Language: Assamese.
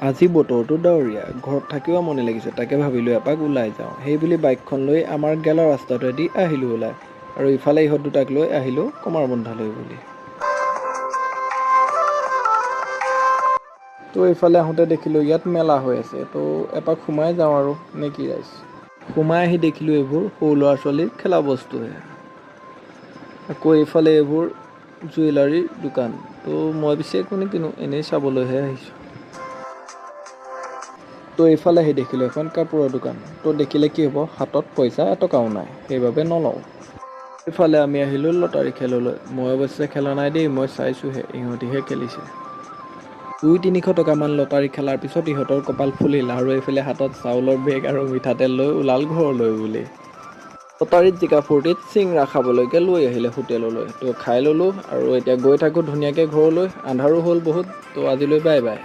আজি বতৰটো ডাৱৰীয়া, ঘৰত থাকিও আমনি লাগিছে, তাকে ভাবিলোঁ এপাক ওলাই যাওঁ। সেইবুলি বাইকখন লৈ আমাৰ গেলা ৰাস্তাটোৱেদি আহিলোঁ ওলাই, আৰু ইফালে ইহঁত দুটাক লৈ আহিলোঁ কমাৰবন্ধালৈ বুলি। তো ইফালে আহোঁতে দেখিলোঁ ইয়াত মেলা হৈ আছে, তো এপাক সোমাই যাওঁ আৰু নে কি ৰাইজ। সোমাই আহি দেখিলোঁ এইবোৰ সৰু ল'ৰা ছোৱালীৰ খেলা বস্তুহে। আকৌ এইফালে এইবোৰ জুৱেলাৰীৰ দোকান, তো মই পিছে একো নিকিনো, এনেই চাবলৈহে আহিছোঁ। তো এইফালে আহি দেখিলোঁ এখন কাপোৰৰ দোকান, তো দেখিলে কি হ'ব, হাতত পইচা এটকাও নাই, সেইবাবে নলওঁ। এইফালে আমি আহিলোঁ লটাৰী খেললৈ। মই অৱশ্যে খেলা নাই দেই, মই চাইছোঁহে, ইহঁতিহে খেলিছে। 200-300 টকামান লটাৰী খেলাৰ পিছত ইহঁতৰ কপাল ফুলিল আৰু এইফালে হাতত চাউলৰ বেগ আৰু মিঠাতেল লৈ ওলাল ঘৰলৈ বুলি। লটাৰীত জিকা ফূৰ্তিত চিংৰা খাবলৈকে লৈ আহিলে হোটেললৈ, তো খাই ল'লোঁ আৰু এতিয়া গৈ থাকোঁ ধুনীয়াকৈ ঘৰলৈ। আন্ধাৰো হ'ল বহুত, তো আজিলৈ বাই বাই।